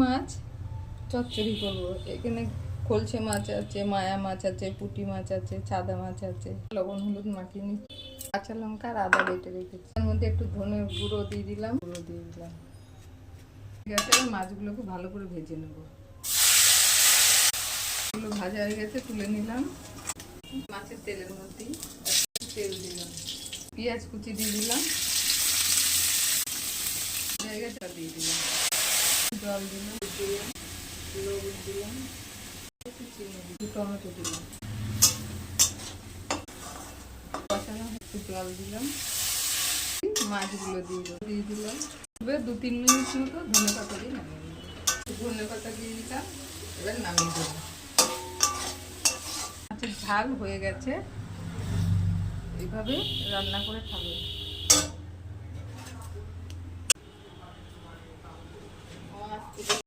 মাছ চচ্চড়ি করবো। এখানে খলসে মাছ আছে, মায়া মাছ আছে, পুঁটি মাছ আছে, চাদা মাছ আছে। লবণ হলুদ মাখিয়ে নিচ্ছি, কাঁচা লঙ্কা আর আদা বেটে রেখেছি। তার মধ্যে একটু ধনে গুঁড়ো দিয়ে দিলাম। ঠিক আছে, মাছগুলোকে ভালো করে ভেজে নেবো। এগুলো ভাজা হয়ে গেছে, তুলে নিলাম। মাছের তেলের মধ্যেই তেল দিলাম, পেঁয়াজ কুচি দিয়ে দিলাম, জায়গাটা দিয়ে দিলাম, জল দিলাম, লবণ দিলাম, একটু চিনি দিলাম, টমেটো দিলাম, কষানো একটু জল দিলাম, মাছগুলো দিয়ে দিলাম। 2-3 মিনিট মতো ধনে পাতা দিয়ে নামিয়ে দিলাম। ধনে পাতা দিয়ে দিলাম, এবার নামিয়ে দেবো। মাছের ঝাল হয়ে গেছে, এইভাবে রান্না করে খাবো।